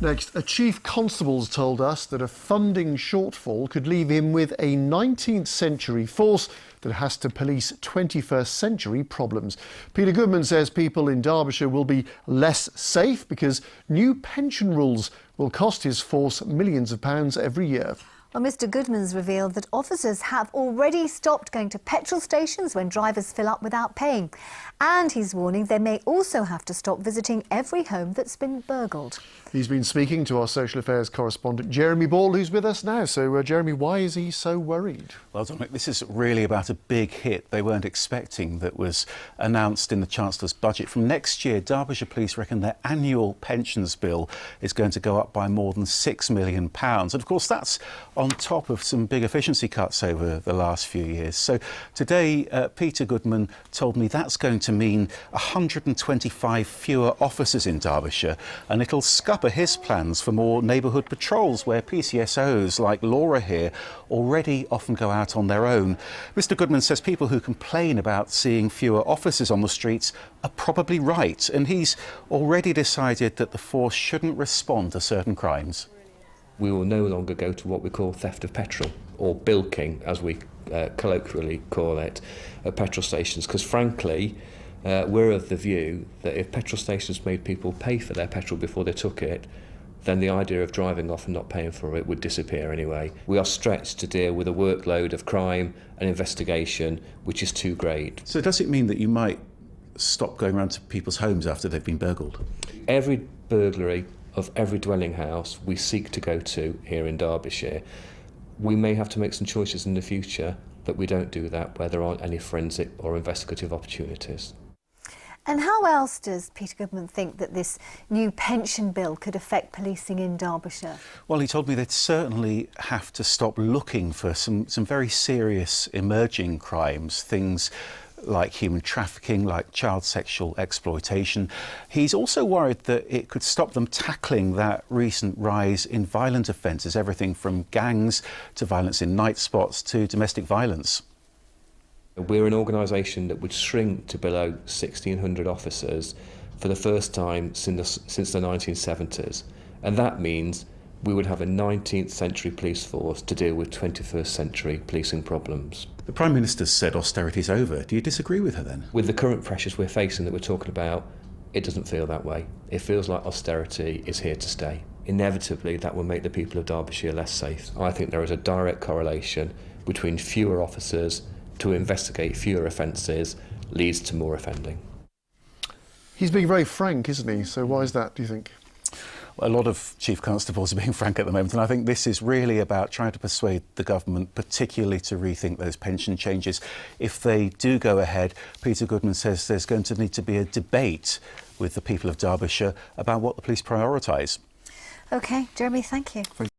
Next, a chief constable's told us that a funding shortfall could leave him with a 19th century force that has to police 21st century problems. Peter Goodman says people in Derbyshire will be less safe because new pension rules will cost his force millions of pounds every year. Well, Mr Goodman's revealed that officers have already stopped going to petrol stations when drivers fill up without paying. And he's warning they may also have to stop visiting every home that's been burgled. He's been speaking to our social affairs correspondent Jeremy Ball, who's with us now. So, Jeremy, why is he so worried? Well, Dominic, this is really about a big hit they weren't expecting that was announced in the Chancellor's budget. From next year, Derbyshire Police reckon their annual pensions bill is going to go up by more than £6 million. And, of course, that's on top of some big efficiency cuts over the last few years. So today, Peter Goodman told me that's going to mean 125 fewer officers in Derbyshire, and it'll scupper his plans for more neighbourhood patrols where PCSOs like Laura here already often go out on their own. Mr Goodman says people who complain about seeing fewer officers on the streets are probably right, and he's already decided that the force shouldn't respond to certain crimes. We will no longer go to what we call theft of petrol, or bilking, as we colloquially call it, at petrol stations, because frankly, we're of the view that if petrol stations made people pay for their petrol before they took it, then the idea of driving off and not paying for it would disappear anyway. We are stretched to deal with a workload of crime and investigation which is too great. So does it mean that you might stop going around to people's homes after they've been burgled? Every burglary of every dwelling house we seek to go to here in Derbyshire, we may have to make some choices in the future that we don't do that where there aren't any forensic or investigative opportunities. And how else does Peter Goodman think that this new pension bill could affect policing in Derbyshire? Well, he told me they'd certainly have to stop looking for some very serious emerging crimes, things like human trafficking, like child sexual exploitation. He's also worried that it could stop them tackling that recent rise in violent offences, everything from gangs to violence in night spots to domestic violence. We're an organisation that would shrink to below 1,600 officers for the first time since the 1970s. And that means we would have a 19th century police force to deal with 21st century policing problems. The Prime Minister said austerity's over. Do you disagree with her then? With the current pressures we're facing that we're talking about, it doesn't feel that way. It feels like austerity is here to stay. Inevitably, that will make the people of Derbyshire less safe. I think there is a direct correlation between fewer officers to investigate fewer offences leads to more offending. He's being very frank, isn't he? So why is that, do you think? A lot of chief constables are being frank at the moment, and I think this is really about trying to persuade the government particularly to rethink those pension changes. If they do go ahead, Peter Goodman says there's going to need to be a debate with the people of Derbyshire about what the police prioritise. OK, Jeremy, thank you.